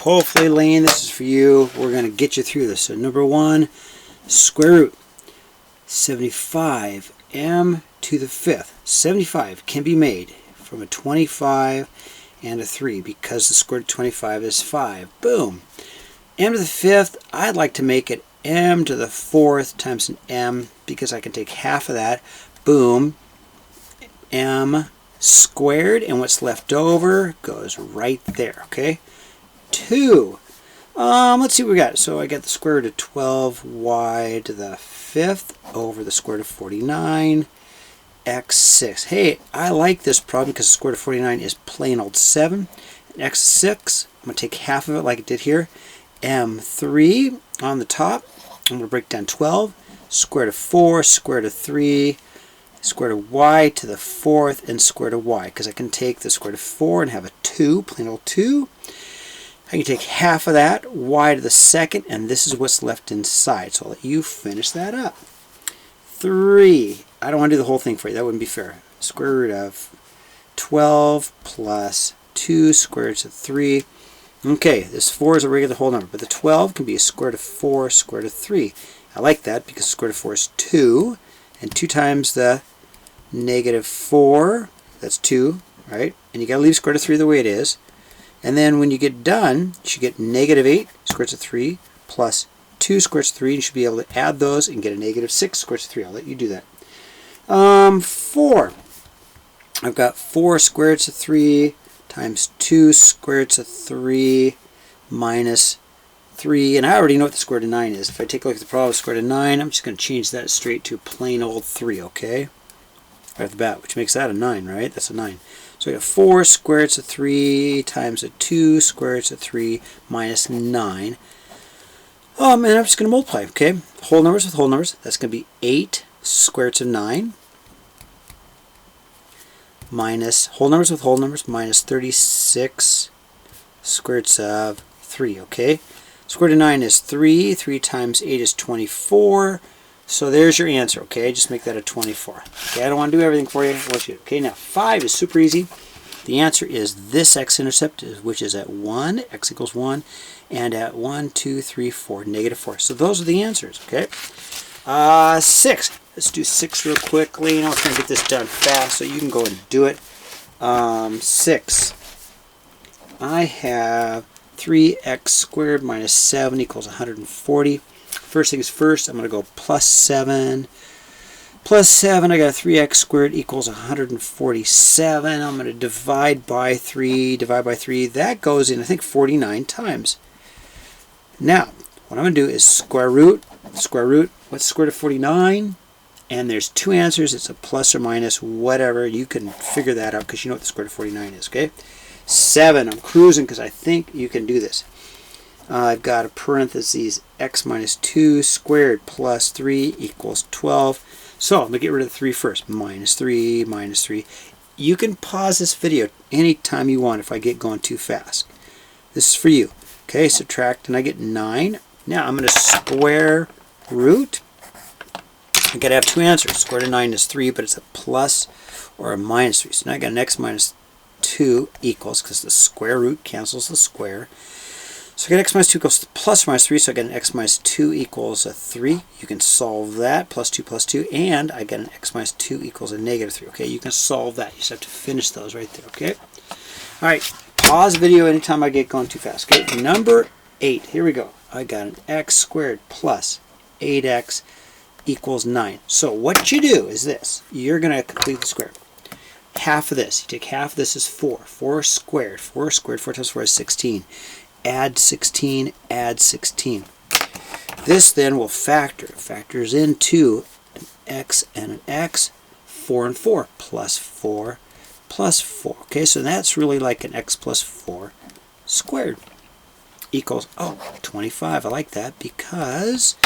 hopefully, Lane, this is for you. We're going to get you through this. So number 1, square root 75 m to the 5th. 75 can be made from a 25 and a 3 because the square root of 25 is 5. Boom. M to the 5th, I'd like to make it m to the 4th times an m because I can take half of that. Boom. M squared, and what's left over goes right there, okay? 2. Let's see what we got. So I got the square root of 12y to the 5th over the square root of 49 x6. Hey, I like this problem because the square root of 49 is plain old 7. And x6, I'm going to take half of it like it did here. M3 on the top. I'm going to break down 12. Square root of 4, square root of 3, square root of y to the 4th, and square root of y. Because I can take the square root of 4 and have a 2, plain old 2. I can take half of that, y to the 2nd, and this is what's left inside. So I'll let you finish that up. 3. I don't want to do the whole thing for you. That wouldn't be fair. Square root of 12 plus 2 square root of 3. Okay, this 4 is a regular whole number, but the 12 can be a square root of 4 square root of 3. I like that because square root of 4 is 2, and 2 times the negative 4, that's 2, right? And you got to leave square root of 3 the way it is. And then when you get done, you should get negative 8 square root of 3 plus 2 square root of 3, and you should be able to add those and get a negative 6 square root of 3. I'll let you do that. 4. I've got 4 square roots of 3 times 2 square roots of 3 minus 3. And I already know what the square root of 9 is. If I take a look at the problem, square root of 9, I'm just going to change that straight to plain old 3, okay? Right off the bat, which makes that a 9, right? That's a 9. So we have 4 square roots of 3 times a 2 square roots of 3 minus 9. And I'm just going to multiply, okay? Whole numbers with whole numbers. That's going to be 8 square roots of 9 minus whole numbers with whole numbers minus 36 square roots of 3, okay? Square root of 9 is 3. 3 times 8 is 24. So there's your answer, okay? Just make that a 24. Okay, I don't want to do everything for you. I want you to. Okay, now 5 is super easy. The answer is this x-intercept, which is at 1, x equals 1, and at 1, 2, 3, 4, negative 4. So those are the answers, okay? 6. Let's do 6 real quickly. Now we're trying to get this done fast so you can go and do it. 6. I have 3x squared minus 7 equals 140. First things first, I'm going to go plus 7. Plus 7, I got 3x squared equals 147. I'm going to divide by 3. Divide by 3. That goes in, I think, 49 times. Now, what I'm going to do is square root. Square root. What's the square root of 49? And there's 2 answers. It's a plus or minus, whatever. You can figure that out because you know what the square root of 49 is, okay? 7. I'm cruising because I think you can do this. I've got a parentheses x minus 2 squared plus 3 equals 12. So I'm going to get rid of the 3 first. Minus 3, minus 3. You can pause this video anytime you want if I get going too fast. This is for you. Okay, subtract, and I get 9. Now I'm going to square root. I've got to have 2 answers. Square root of 9 is 3, but it's a plus or a minus 3. So now I got an x minus 2 equals, because the square root cancels the square. So I got x minus 2 equals plus or minus 3, so I get an x minus 2 equals a 3. You can solve that, plus 2, and I get an x minus 2 equals a negative 3. Okay, you can solve that. You just have to finish those right there, okay? All right, pause the video anytime I get going too fast. Okay, number 8, here we go. I got an x squared plus 8x equals 9. So what you do is this. You're going to complete the square. Half of this, you take half of this is 4. 4 squared, 4 times 4 is 16. Add 16, add 16. This then will factor. Factors into an x and an x, 4 and 4, plus 4, plus 4. Okay, so that's really like an x plus 4 squared equals, 25. I like that because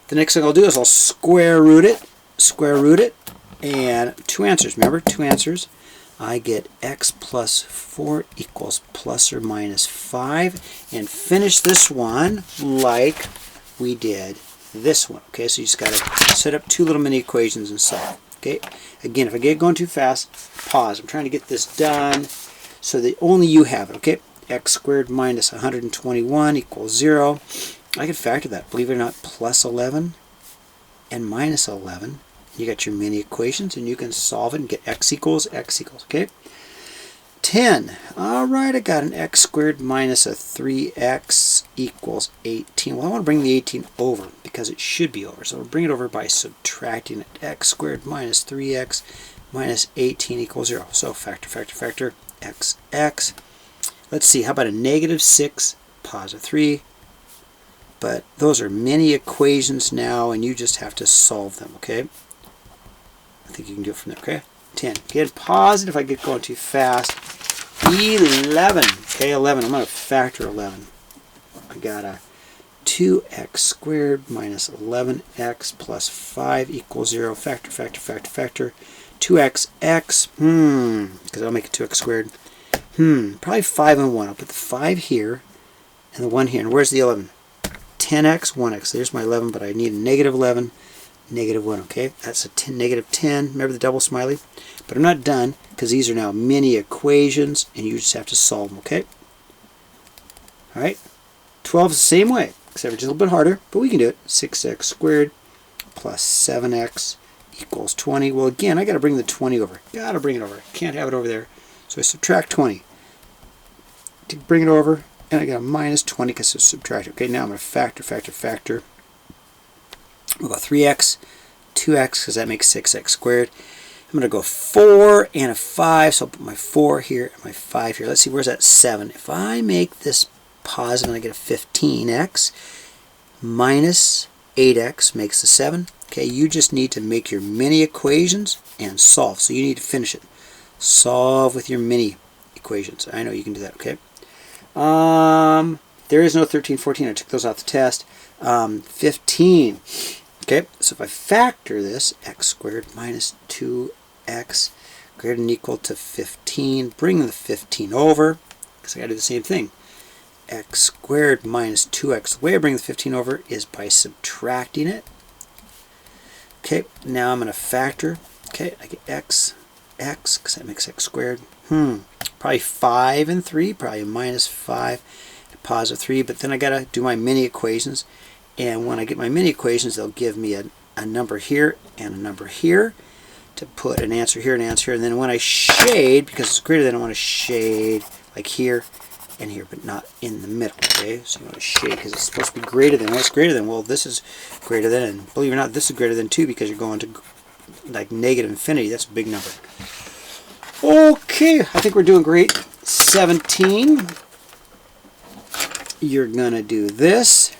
the next thing I'll do is I'll square root it, and 2 answers. Remember, 2 answers. I get x plus 4 equals plus or minus 5, and finish this one like we did this one. Okay, so you just got to set up 2 little mini equations and solve. Okay, again, if I get going too fast, pause. I'm trying to get this done so that only you have it. Okay, x squared minus 121 equals 0. I can factor that, believe it or not, plus 11 and minus 11. You got your mini equations, and you can solve it and get x equals, okay? 10. Alright, I got an x squared minus a 3x equals 18. Well, I want to bring the 18 over because it should be over. So we'll bring it over by subtracting it. X squared minus 3x minus 18 equals 0. So factor, x. Let's see, how about a negative 6, positive 3? But those are many equations now, and you just have to solve them, okay? I think you can do it from there, okay? 10. Get positive if I get going too fast. 11. Okay, 11. I'm going to factor 11. I got a 2x squared minus 11x plus 5 equals 0. Factor. 2xx. Because I'll make it 2x squared. Probably 5 and 1. I'll put the 5 here and the 1 here. And where's the 11? 10x, 1x. There's my 11, but I need a negative 11, negative 1. Okay, that's a negative 10. Remember the double smiley? But I'm not done because these are now mini equations, and you just have to solve them. Okay. All right. 12 is the same way, except for just a little bit harder, but we can do it. 6x squared plus 7x equals 20. Well, again, I got to bring the 20 over. Got to bring it over. Can't have it over there. So I subtract 20 to bring it over. And I got a minus 20 because it's subtracted. Okay, now I'm going to factor. We'll go 3x, 2x, because that makes 6x squared. I'm going to go 4 and a 5, so I'll put my 4 here and my 5 here. Let's see, where's that 7? If I make this positive and I get a 15x, minus 8x makes a 7. Okay, you just need to make your mini equations and solve. So you need to finish it. Solve with your mini equations. I know you can do that, okay? There is no 13, 14. I took those off the test. 15. Okay, so if I factor this, x squared minus 2x greater than or equal to 15, bring the 15 over, because I got to do the same thing. X squared minus 2x. The way I bring the 15 over is by subtracting it. Okay, now I'm going to factor. Okay, I get x, because that makes x squared. Probably 5 and 3, probably minus 5 and positive 3, but then I got to do my mini equations, and when I get my mini equations, they'll give me a number here and a number here to put an answer here and an answer here, and then when I shade, because it's greater than, I want to shade like here and here, but not in the middle, okay? So you want to shade because it's supposed to be greater than. What's greater than? Well, this is greater than, and believe it or not, this is greater than 2 because you're going to like negative infinity. That's a big number. Okay, I think we're doing great. 17. You're going to do this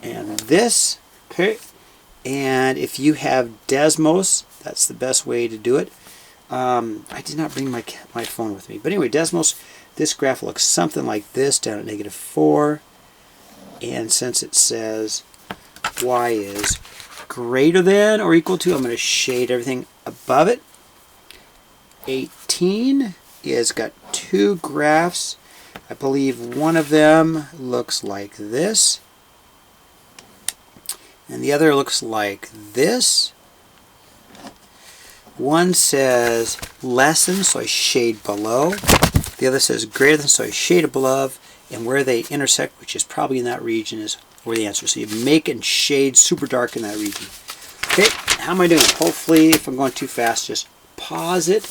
and this. Okay. And if you have Desmos, that's the best way to do it. I did not bring my phone with me. But anyway, Desmos, this graph looks something like this down at negative 4. And since it says y is greater than or equal to, I'm going to shade everything above it. 18 is got 2 graphs. I believe one of them looks like this, and the other looks like this. One says less than, so I shade below. The other says greater than, so I shade above. And where they intersect, which is probably in that region, is where the answer is. So you make and shade super dark in that region. Okay, how am I doing? Hopefully, if I'm going too fast, just pause it.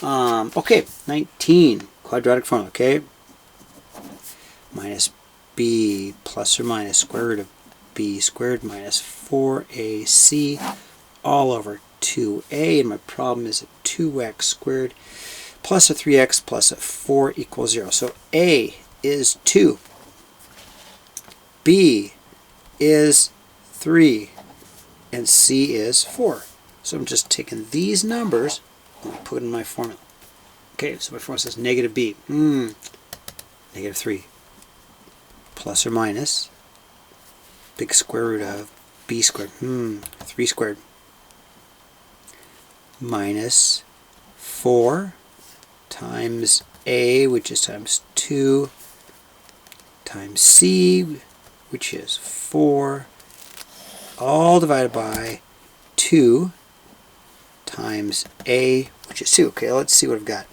Okay, 19, quadratic formula, okay? Minus b plus or minus square root of b squared minus 4ac all over 2a, and my problem is a 2x squared plus a 3x plus a 4 equals 0. So a is 2, b is 3, and c is 4. So I'm just taking these numbers and put in my formula. Okay, so my formula says negative b, negative 3, plus or minus big square root of b squared, 3 squared, minus 4 times a, which is times 2, times c, which is 4, all divided by 2 times a, which is 2. Okay, let's see what I've got.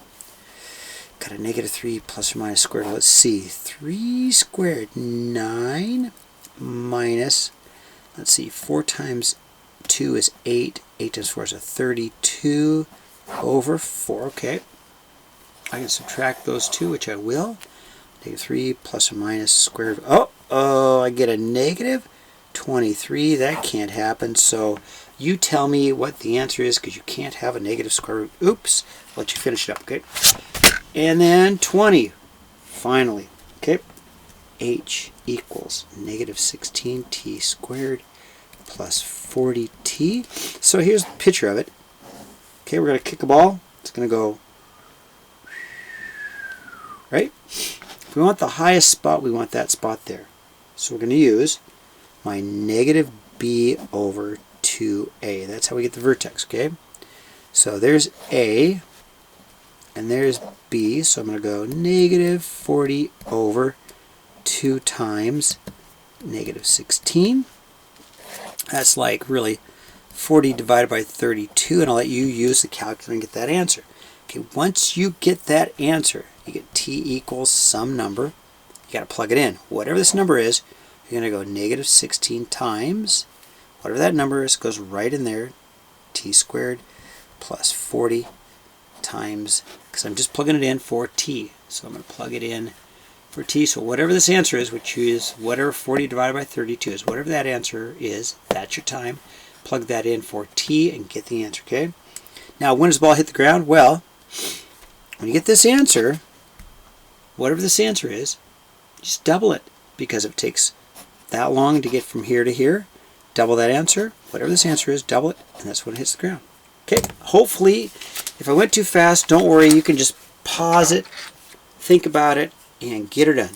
got a negative 3 plus or minus squared. Let's see. 3 squared, 9 minus, let's see, 4 times 2 is 8. 8 times 4 is a 32 over 4. Okay. I can subtract those two, which I will. Negative 3 plus or minus square root. Oh, I get a negative 23. That can't happen. So you tell me what the answer is, because you can't have a negative square root. Oops. I'll let you finish it up, okay? And then 20, finally. Okay. H equals negative 16t squared plus 40t. So here's a picture of it. Okay, we're going to kick a ball. It's going to go, right? If we want the highest spot, we want that spot there. So we're going to use my negative b over 2a. That's how we get the vertex, okay? So there's a, and there's b. So I'm going to go negative 40 over 2 times negative 16. That's like really 40 divided by 32, and I'll let you use the calculator and get that answer. Okay, once you get that answer, you get t equals some number. You got to plug it in. Whatever this number is, you're going to go negative 16 times, whatever that number is, goes right in there, t squared plus 40 times, because I'm just plugging it in for t. So I'm going to plug it in for t. So whatever this answer is, which is whatever 40 divided by 32 is, whatever that answer is, that's your time. Plug that in for t and get the answer, okay? Now, when does the ball hit the ground? Well, when you get this answer, whatever this answer is, just double it, because if it takes that long to get from here to here, double that answer. Whatever this answer is, double it, and that's when it hits the ground. Okay, hopefully, if I went too fast, don't worry, you can just pause it, think about it, and get her done.